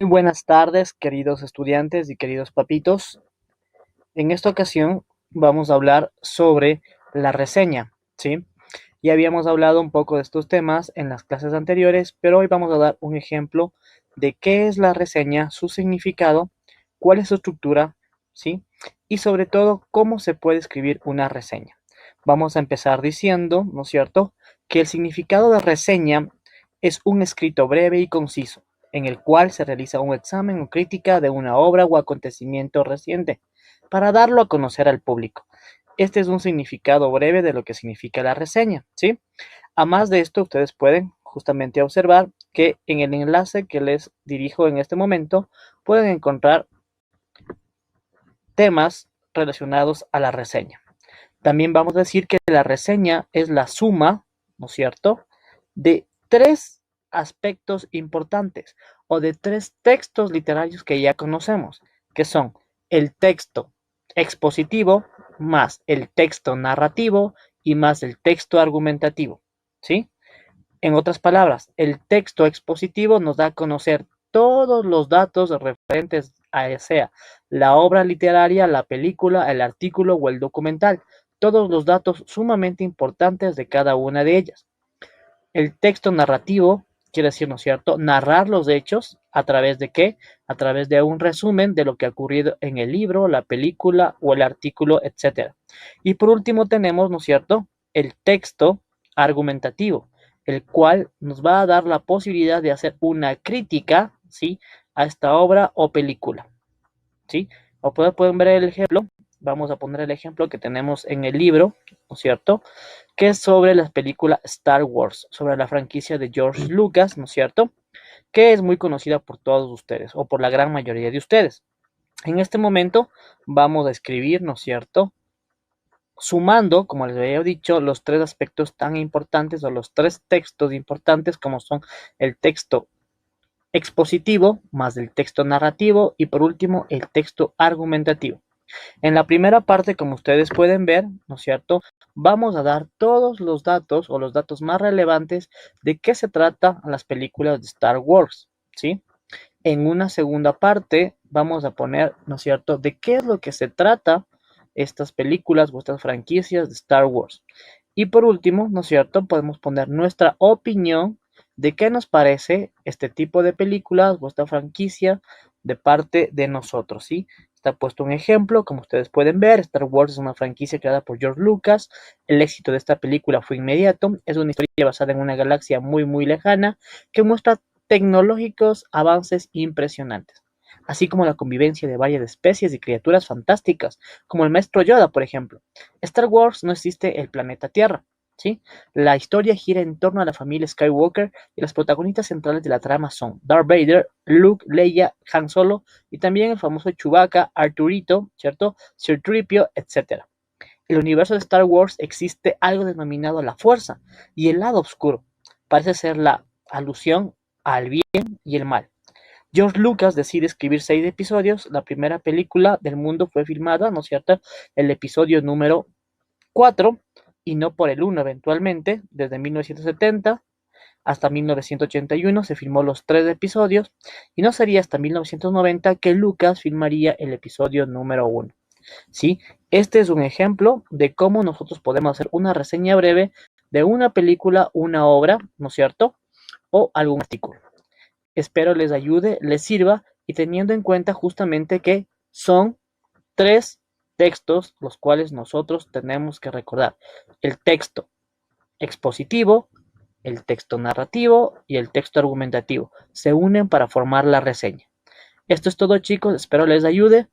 Muy buenas tardes, queridos estudiantes y queridos papitos. En esta ocasión vamos a hablar sobre la reseña, ¿sí? Ya habíamos hablado un poco de estos temas en las clases anteriores, pero hoy vamos a dar un ejemplo de qué es la reseña, su significado, cuál es su estructura, ¿sí? Y sobre todo, cómo se puede escribir una reseña. Vamos a empezar diciendo, ¿no es cierto?, que el significado de reseña es un escrito breve y conciso, en el cual se realiza un examen o crítica de una obra o acontecimiento reciente, para darlo a conocer al público. Este es un significado breve de lo que significa la reseña, ¿sí? A más de esto, ustedes pueden justamente observar que en el enlace que les dirijo en este momento, pueden encontrar temas relacionados a la reseña. También vamos a decir que la reseña es la suma, ¿no es cierto?, de tres aspectos importantes o de tres textos literarios que ya conocemos, que son el texto expositivo más el texto narrativo y más el texto argumentativo, ¿sí? En otras palabras, el texto expositivo nos da a conocer todos los datos referentes a sea la obra literaria, la película, el artículo o el documental, todos los datos sumamente importantes de cada una de ellas. El texto narrativo quiere decir, ¿no es cierto?, narrar los hechos a través de qué, a través de un resumen de lo que ha ocurrido en el libro, la película o el artículo, etcétera. Y por último tenemos, ¿no es cierto?, el texto argumentativo, el cual nos va a dar la posibilidad de hacer una crítica, ¿sí?, a esta obra o película, ¿sí? O pueden ver el ejemplo, vamos a poner el ejemplo que tenemos en el libro, ¿no es cierto?, que es sobre la película Star Wars, sobre la franquicia de George Lucas, ¿no es cierto?, que es muy conocida por todos ustedes, o por la gran mayoría de ustedes. En este momento vamos a escribir, ¿no es cierto?, sumando, como les había dicho, los tres aspectos tan importantes o los tres textos importantes como son el texto expositivo más el texto narrativo y por último el texto argumentativo. En la primera parte, como ustedes pueden ver, ¿no es cierto?, vamos a dar todos los datos o los datos más relevantes de qué se trata las películas de Star Wars, ¿sí? En una segunda parte vamos a poner, ¿no es cierto?, de qué es lo que se trata estas películas o estas franquicias de Star Wars. Y por último, ¿no es cierto?, podemos poner nuestra opinión de qué nos parece este tipo de películas o esta franquicia de parte de nosotros, ¿sí? Está puesto un ejemplo, como ustedes pueden ver, Star Wars es una franquicia creada por George Lucas, el éxito de esta película fue inmediato, es una historia basada en una galaxia muy muy lejana que muestra tecnológicos avances impresionantes, así como la convivencia de varias especies y criaturas fantásticas, como el maestro Yoda, por ejemplo. Star Wars no existe el planeta Tierra, ¿sí? La historia gira en torno a la familia Skywalker y las protagonistas centrales de la trama son Darth Vader, Luke, Leia, Han Solo y también el famoso Chewbacca, Arturito, ¿cierto?, C-3PO, etc. En el universo de Star Wars existe algo denominado la Fuerza y el lado oscuro. Parece ser la alusión al bien y el mal. George Lucas decide escribir 6 episodios. La primera película del mundo fue filmada, ¿no es cierto?, el episodio número 4 y no por el 1 eventualmente. Desde 1970 hasta 1981 se filmó los 3 episodios y no sería hasta 1990 que Lucas filmaría el episodio número 1. ¿Sí? Este es un ejemplo de cómo nosotros podemos hacer una reseña breve de una película, una obra, ¿no es cierto?, o algún artículo. Espero les ayude, les sirva y teniendo en cuenta justamente que son tres textos los cuales nosotros tenemos que recordar. El texto expositivo, el texto narrativo y el texto argumentativo. Se unen para formar la reseña. Esto es todo, chicos. Espero les ayude.